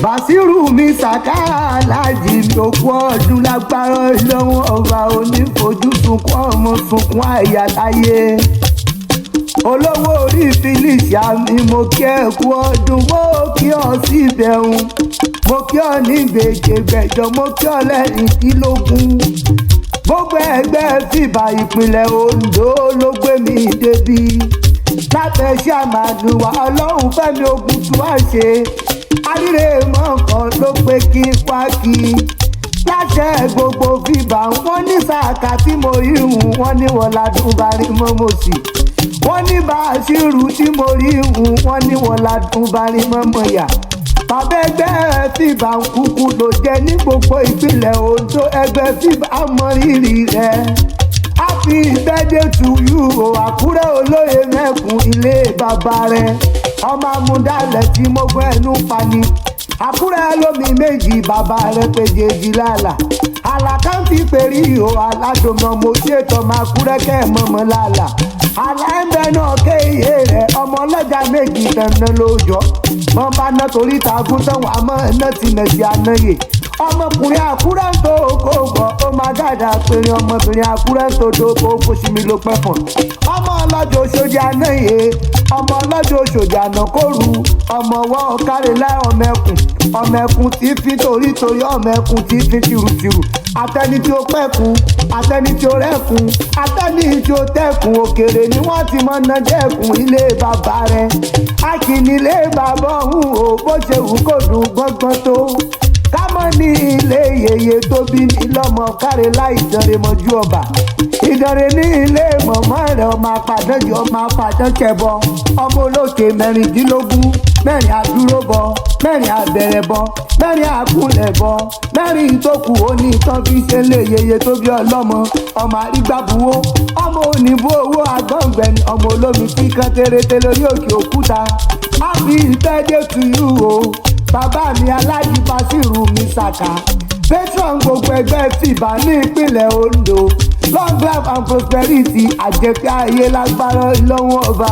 Bashiru mi Saka Alhaji òkú ọdún lágbára lọ́wọ́ ọba onífojú sunkún ọmọ sunkún àyà láyé. Olówó orí Felicia mi mo kí ẹ kú ọdún, mo kí ọ sí ìbẹ̀rùn, mo kí ọ ní gbèjègbèjọ, mo kí ọ lẹ́rìndínlógún. Gbogbo ẹgbẹ́ fìbà ìpínlẹ̀ Ondo ló gbé mi débi. Látẹ̀ṣẹ́ àmàdùwà ọlọ́run fẹ́mi ogun tí wàá ṣe. Àríre mọ́kàn ló pé kí wá kí. Láṣẹ gbogbo fìbà wọ́n ní Saka tí mo rí hùn, wọ́n ní wọ́ládùn bari mọ́mọ́sì. Wọ́n ní Bashiru tí mo rí hùn, wọ́n ní wọ́ládùn bari mọ́mọ́yà. Bàbá ẹgbẹ́ fìbà kúkú ló jẹ́ ní gbogbo ìpínlẹ̀ Ondo, ẹgbẹ́ fìbà mọ rírì rẹ̀. Happy birthday to you o Akure olóyè mẹ́kùn ilé bàbá rẹ̀. Ọmọ amúdálẹ̀ tí mo gbọ́ ẹnu pani. Akure lómi méjì bàbá rẹ̀ péjèjì lálà. Àlàkántì pèrí o aládùnmọ̀ mo ṣètò ọmọ Akure kẹ́ẹ̀mọ́mọ́ lálà. Àlàńbẹ náà kéye rẹ̀ ọmọ ọlọ́jà méjì tẹ̀nà lójọ́. Wọ́n bá ná torí tààgùn tán wà mọ́ ẹ̀ná ti mẹ̀sì ànáyè. Ọmọkùnrin Akure ń tó kó gbọ́, ó máa gàdá péré ọmọbìnrin Akure ń tó dóko kó sí mi ló pẹ́ fọ̀n. Ọmọ ọlọ́jọ́ Òṣòdì ànáyè, ọmọ ọlọ́jọ́ Òṣòdì ànàkóru, ọmọ wọ́n kárí láì ọmọ ẹkùn tí fi torí ọmọ ẹkùn tí fi tìrùtìrù. Àtẹni tí ó pẹ̀kun, àtẹni tí ó rẹ̀kun, àtẹni tí ó tẹ̀kun, òkèrè ni wọ́n ti mọ ná dẹ́kun ilé bàbá rẹ̀. Akínílé bàbá ọ̀hún o bó ṣe wù kó dùn gbọ́ngbọ́n tó. Kámọ́ ní ilé yèyé tó bí mi lọ́mọ kárí láì Ìdànrè mọ́jú ọba. Ìdànrè ní ilé mọ̀mọ́ rẹ̀ ọmọ apàdánjọ ọmọ apàdánkẹ́bọ. Ọmọ olókè mẹ́rìndínlógún, mẹ́rin àdúró bọ, mẹ́rin àbẹ̀rẹ̀ bọ, mẹ́rin àkúnlẹ̀ bọ, mẹ́rin tó kù ó ní tán fi ṣe lé yèyé tó bí ọlọ́mọ. Ọmọ àrígbàbuwó, ọmọ oníbó owó àgbọ̀ngbẹ̀ni, ọmọ olómi kíkan tẹ́rẹ́tẹ́ lórí òkè òkúta. Happy birthday to you o. Bàbá mi Alhaji Bashiru mi Saka, patron gbogbo ẹgbẹ́ fìbà ní ìpínlẹ̀ Ondo. Long life and prosperity, àjẹpẹ́ ayé lágbára lọ́wọ́ ọba.